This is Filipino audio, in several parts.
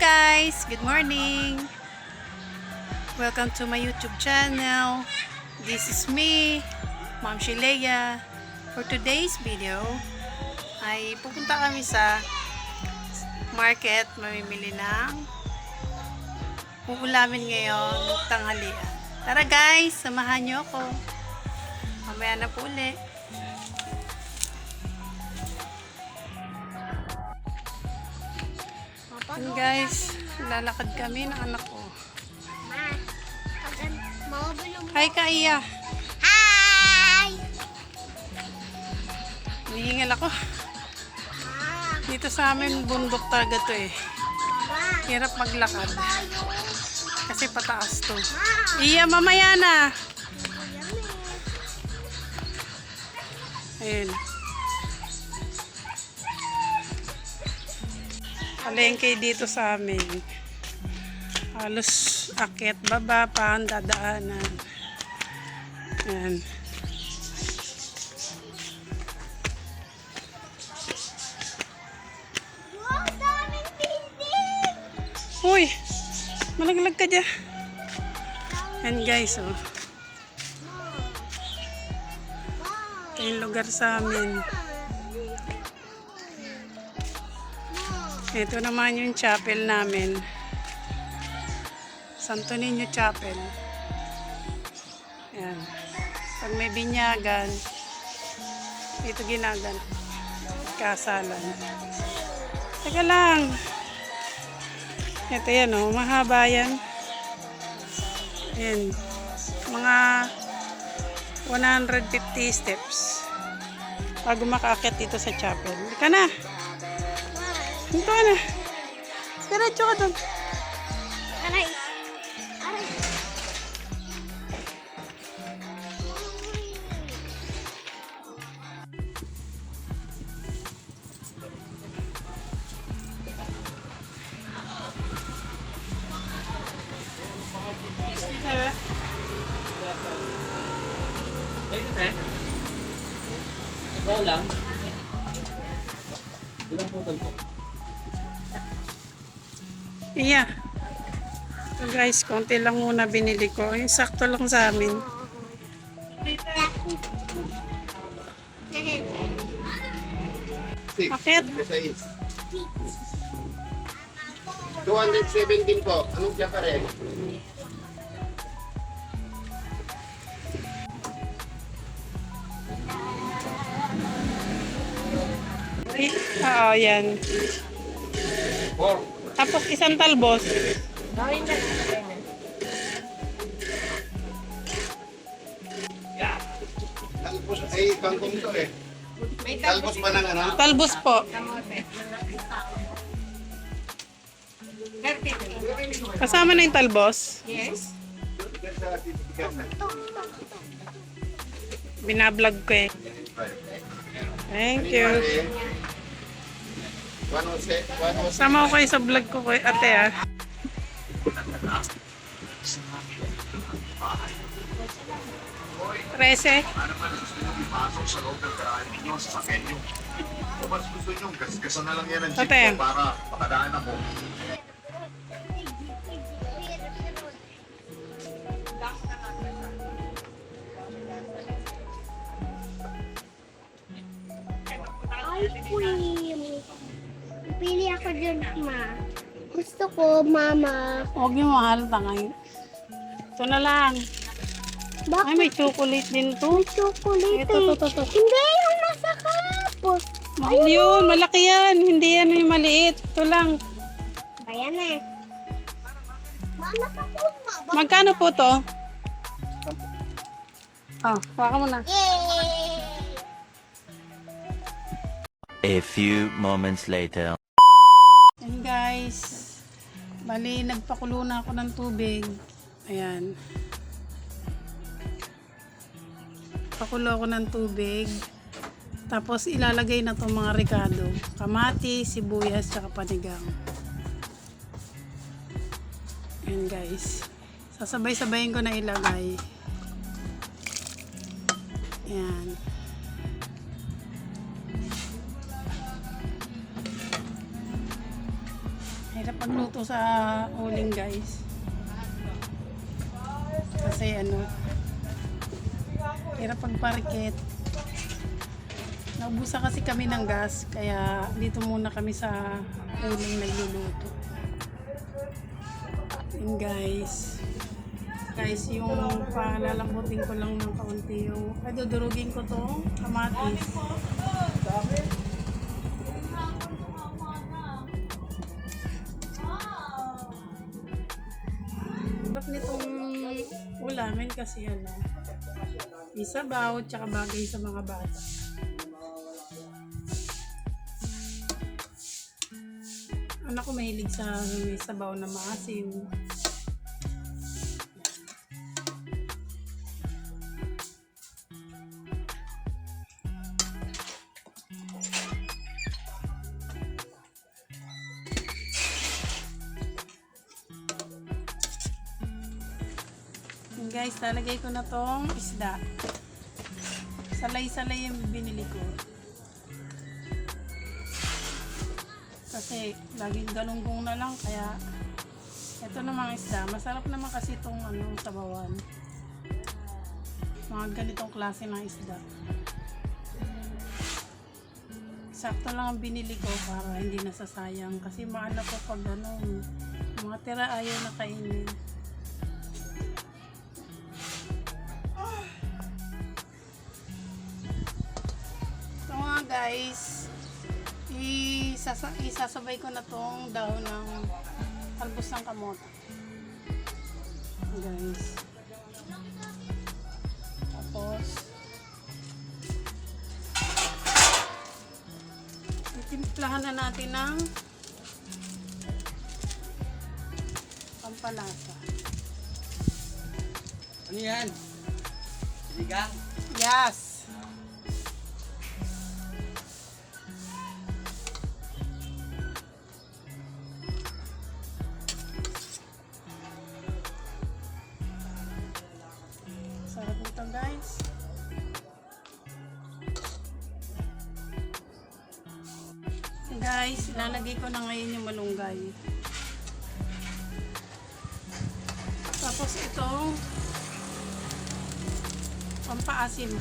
guys! Good morning! Welcome to my YouTube channel. This is me, Ma'am Shilea. For today's video, ay pupunta kami sa market, mamimili ng uulamin ngayon tanghalian. Tara guys, samahan nyo ako. Mamaya na po ulit. And guys, lalakad kami ng anak ko. Hi Kaiya. Hi! Hinihingal ako. Dito sa amin bundok talaga to eh. Hirap maglakad. Kasi pataas to. Iya, mamaya na. Ayun. Palengke dito sa amin. Halos akyat baba pa ang dadaanan. Ayan. Wow, daming building! Uy! Malaglag ka dyan. Ayan guys, oh. Ito yung lugar sa amin. Ito naman yung chapel namin. Santo Niño Chapel. Ayan. Pag may binyagan, dito ginagan. Kasalan. Teka lang. Ito yan, oh. Mahaba yan. Ayan. Mga 150 steps. Bago makaakyat dito sa chapel. Ika na. Ito na. Diretso ka doon. Aray! Aray! Ikaw lang. Ilang putol po? Iya. So guys, konti lang muna binili ko. Yung sakto lang sa amin. Bakit? 217 po. Anong siya pa rin? Oo, yan. Tapos isang talbos. Talbos ay kangkong to eh. Talbos ba ng ano? Talbos po. Kasama na yung talbos. Yes. Binablog ko eh. Thank you. 106. Sama ko kayo sa vlog ko, ate ah. Trese. Mas gusto nyo, gasan na lang yan ang Ate. jeep ko para makadaan ako. Ice cream. Pili ako dyan, ma. Gusto ko, mama. Huwag niyo mahal tangay. Ito na lang. Ay, Bakit? may chocolate din to. Chocolate Ito, to. Hindi, yung nasa kapos. Mahal yun, malaki yan. Hindi yan yung maliit. Ito lang. Ayan eh. Mama, kapos ma. Magkano po to? Baka mo na. Yay! A few moments later. Ayan guys. Bali, nagpakulo na ako ng tubig. Ayan. Pakulo ako ng tubig. Tapos ilalagay na itong mga rekado. Kamati, sibuyas, tsaka panigang. Ayan guys. Sasabay-sabayin ko na ilagay. Ayan. Hirap magluto sa uling guys. Kasi hirap pagparikit. Naubusan kasi kami ng gas, kaya dito muna kami sa uling nagluluto. And guys, yung palalambutin ko lang ng kaunti yung, dudurugin ko tong kamatis. Sarap nitong ulamin kasi may sabaw, tsaka bagay sa mga bata. Anak ko mahilig sa may sabaw na maasim. And guys, talagay ko na tong isda. Salay-salay yung binili ko. Kasi laging galunggong na lang, kaya ito namang isda. Masarap naman kasi itong sabawan. Mga ganitong klase ng isda. Sakto lang ang binili ko para hindi nasasayang. Kasi maala ko pag mga tira ayaw na kainin. Ito nga guys, isasabay ko na tong dahon ng talbos ng kamote. Guys. Tapos titimplahan na natin ng pampalasa. Ano yan? Sinigang? Yes! Sarap nito guys. Guys, ilalagay ko na ngayon yung malunggay. Tapos itong pampaasim.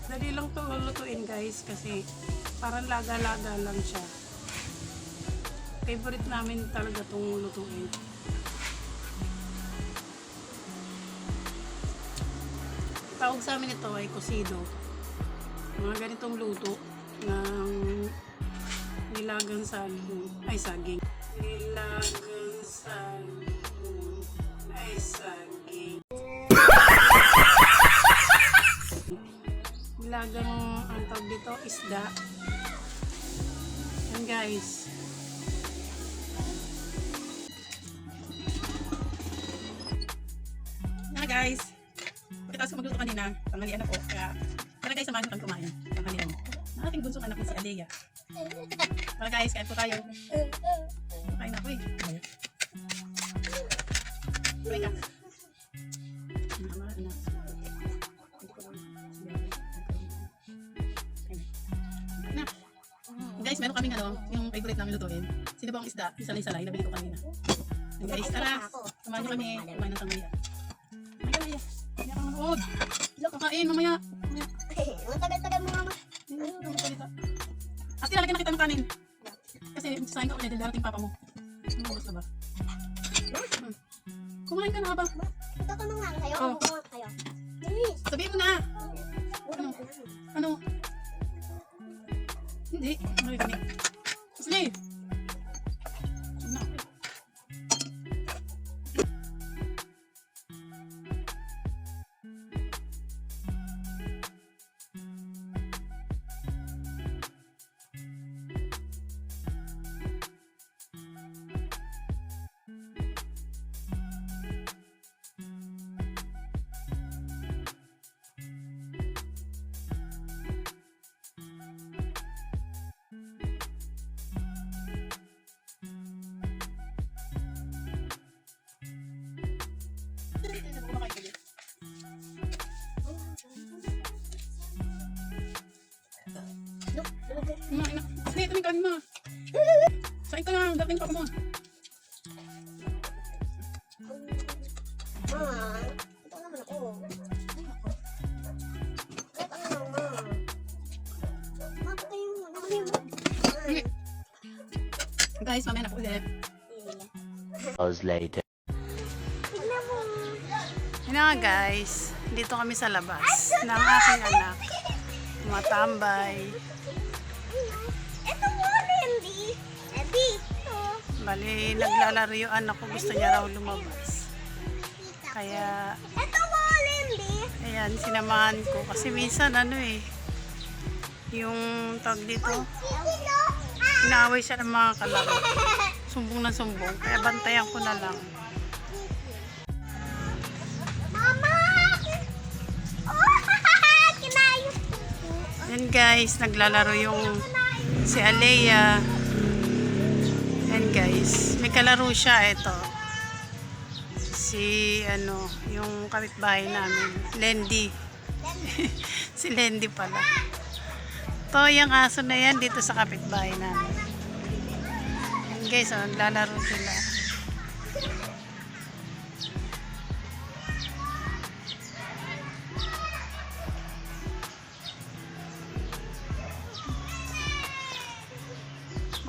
Dali lang to lutuin guys kasi parang laga-laga lang siya. Favorite namin talaga itong lutuin. Tawag sa amin ito ay kosido. Mga ganitong luto ng nilagang saging. Ay, saging. Nilagang saging. Ay, saging. Nilagang, ang tawag dito, isda. Yan guys. Yan guys. Pagkatapos ko magluto kanina, tanghalian ako. Kaya guys, samahan nyo kami kumain. Tanghalian. Ang aking bunsong anak ko si Alea. Para guys, kain po tayo. Kain ako eh. Pray ka. Na. Guys, meron kaming yung favorite namin lutuin. Sino ba ang isda? Yung salay-salay, nabili ko kanina. And guys, tara, samahan nyo kami kumain ng tanghalian. Kaya kang manood. Kakain mamaya. Ang tagal-tagal mo nga. Ate, lalagyan na kita ng kanin. Kasi sasayin ka ulit dahil darating papa mo. Ano gusto ba? Kumain ka na ba? Ito ka mga kayo. Oh. Kumain kayo. Bilis. Sabihin mo na. Ano? Hindi. Marinig. Sige. naman kain mo. Sain ka na, dating pa mo. Ma, ito naman ako. Kahit ano lang, ma. Ma, patayin mo. Namahin mo. Guys, mamaya na po ulit. Hours later. Tignan mo. Yun na nga guys, dito kami sa labas ng aking anak. Tumatambay. Ito mo, Randy. Dito. Bali, naglalaro yung anak ko. Gusto niya raw lumabas. Kaya, Ito mo, Randy. ayan, sinamahan ko. Kasi minsan, yung tawag dito, inaaway siya ng mga kalaro. Sumbong na sumbong. Kaya bantayan ko na lang. Mama! Oh, kinayot ko. Yan guys, naglalaro yung si Alea. Yan guys, may kalaro siya. Ito. Si, yung kapitbahay namin. Lendy. Si Lendy pala. Ito, yung aso na yan dito sa kapitbahay namin. Yan guys, naglalaro sila.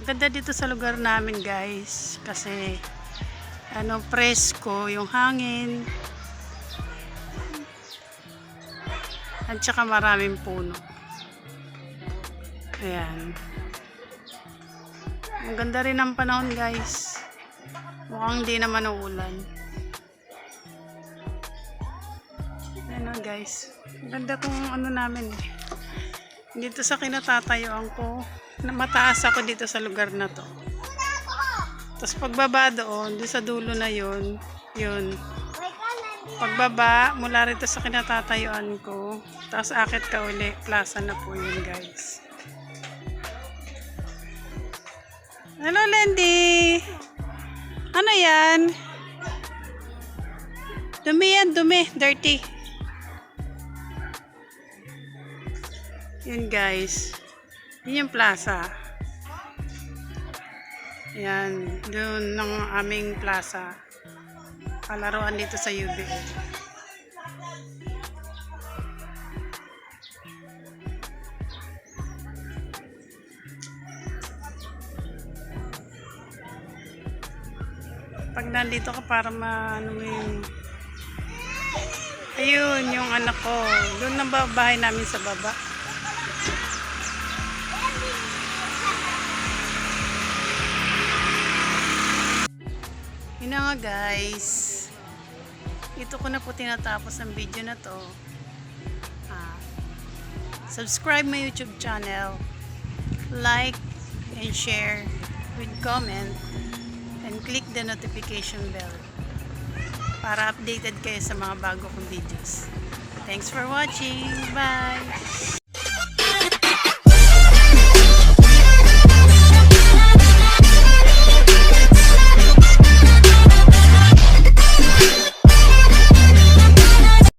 Maganda dito sa lugar namin guys kasi presko yung hangin at saka maraming puno. Ayan, maganda rin ang panahon guys, mukhang di naman uulan. Ayan guys, maganda tong namin dito sa kinatatayuan ko. Mataas ako dito sa lugar na to. Tapos pagbaba doon sa dulo na yun. Pagbaba, mula rito sa kinatatayuan ko. Tapos akit ka uli. Plaza na po yun guys. Hello Lendy! Ano yan? Dumi yan, dumi. Dirty. Yun guys. Yun yung plaza. Yan. Doon ng aming plaza. Palaruan dito sa UBA. Pag nandito ka para ayun, yung anak ko. Doon ang bahay namin sa baba. Yun na nga guys, ito ko na po tinatapos ang video na to. Subscribe my YouTube channel, like and share with comment, and click the notification bell para updated kayo sa mga bago kong videos. Thanks for watching. Bye!